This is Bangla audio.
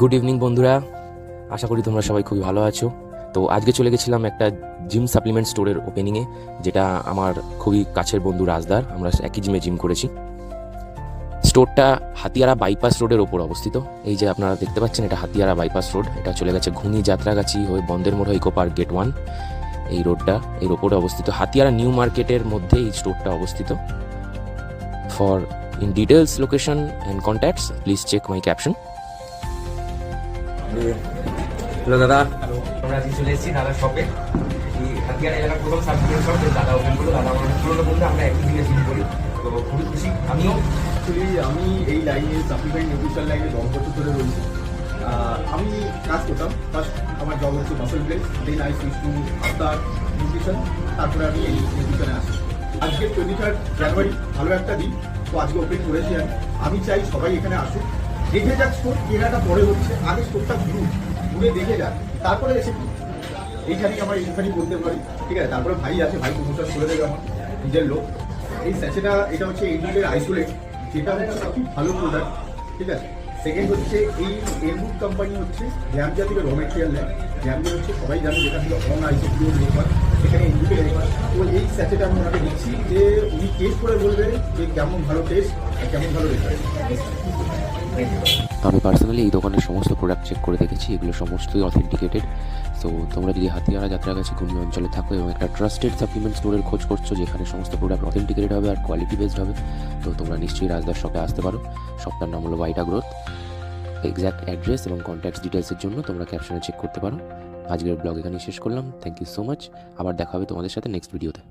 গুড ইভিনিং বন্ধুরা, আশা করি তোমরা সবাই খুবই ভালো আছো। তো আজকে চলে গেছিলাম একটা জিম সাপ্লিমেন্ট স্টোরের ওপেনিংয়ে, যেটা আমার খুবই কাছের বন্ধু রাজদার। আমরা একই জিমে জিম করেছি। স্টোরটা হাতিয়ারা বাইপাস রোডের ওপর অবস্থিত। এই যে আপনারা দেখতে পাচ্ছেন, এটা হাতিয়ারা বাইপাস রোড। এটা চলে গেছে ঘুনি যাত্রাগাছি হয়ে বন্দের মোড় ইকো পার্ক গেট 1। এই রোডটা এর ওপরে অবস্থিত। হাতিয়ারা নিউ মার্কেটের মধ্যে এই স্টোরটা অবস্থিত। For in details location and contacts please check my caption. Hello দাদা, আমরা আজকে চলে এসেছি দাদার শপে। এই হাতিয়ারা এলাকার প্রথম সাপ্লিমেন্ট শপ দাদা ওপেন করলো। দাদা আমার পুরোনো বন্ধু, আমরা একই দিনে জিম করি, তো খুবই খুশি আমিও। অ্যাকচুয়ালি আমি এই লাইনে সাপ্লিমেন্ট নিউট্রিশন লাইনে 10 বছর ধরে রয়েছি। আমি কাজ করতাম। ফার্স্ট আমার জব হচ্ছে muscle place, then I switch to after nutrition, তারপরে আমি এই নিউট্রিশনে আসি। আজকে 23 জানুয়ারি, ভালো একটা দিন, তো আজকে ওপেন করেছি। আমি চাই সবাই এখানে আসুক, দেখে যাক স্টোর কেনাটা পরে হচ্ছে, আগে স্টোরটা ঘুরে দেখে যাক, তারপরে এসে এইখানেই আমার এইখানেই বলতে পারি, ঠিক আছে। তারপরে ভাই আছে, ভাই প্রমোশন করে দেবে আমার নিজের লোক। এই স্যাচেটা এটা হচ্ছে এনরুটের আইসোলেট, যেটা হচ্ছে খুব ভালো প্রোডাক্ট, ঠিক আছে। সেকেন্ড হচ্ছে এই এনরুট কোম্পানি হচ্ছে গ্যামজা থেকে র মেটেরিয়াল নেয়। গ্যামজা হচ্ছে সবাই জানে, যেটা থেকে অন আইসোপিওর লেবার, সেখানে এনরুটের লেবার। তো এই স্যাচেটা আমি ওনাকে দিচ্ছি, যে উনি টেস্ট করে বলবে যে কেমন ভালো টেস্ট আর কেমন ভালো রেজাল্ট। আমি পার্সোনালি এই দোকানের সমস্ত প্রোডাক্ট চেক করে দেখেছি, এগুলো সমস্তই অথেন্টিকেটেড। সো তোমরা যদি হাতিয়ারা যাত্রাগাছি ঘুমি অঞ্চলে থাকো এবং একটা ট্রাস্টেড সাপ্লিমেন্ট স্টোরের খোঁজ করছো যেখানে সমস্ত প্রোডাক্ট অথেন্টিকেটেড হবে আর কোয়ালিটি বেসড হবে, তো তোমরা নিশ্চয়ই রাজদার শপে আসতে পারো। শপটার নাম হলো ভাইটা গ্রোথ। এক্স্যাক্ট অ্যাড্রেস এবং কন্ট্যাক্টস ডিটেলসের জন্য তোমরা ক্যাপশনে চেক করতে পারো। আজকের ব্লগ এখানেই শেষ করলাম। Thank you so much. আবার দেখা হবে তোমাদের সাথে নেক্সট ভিডিওতে।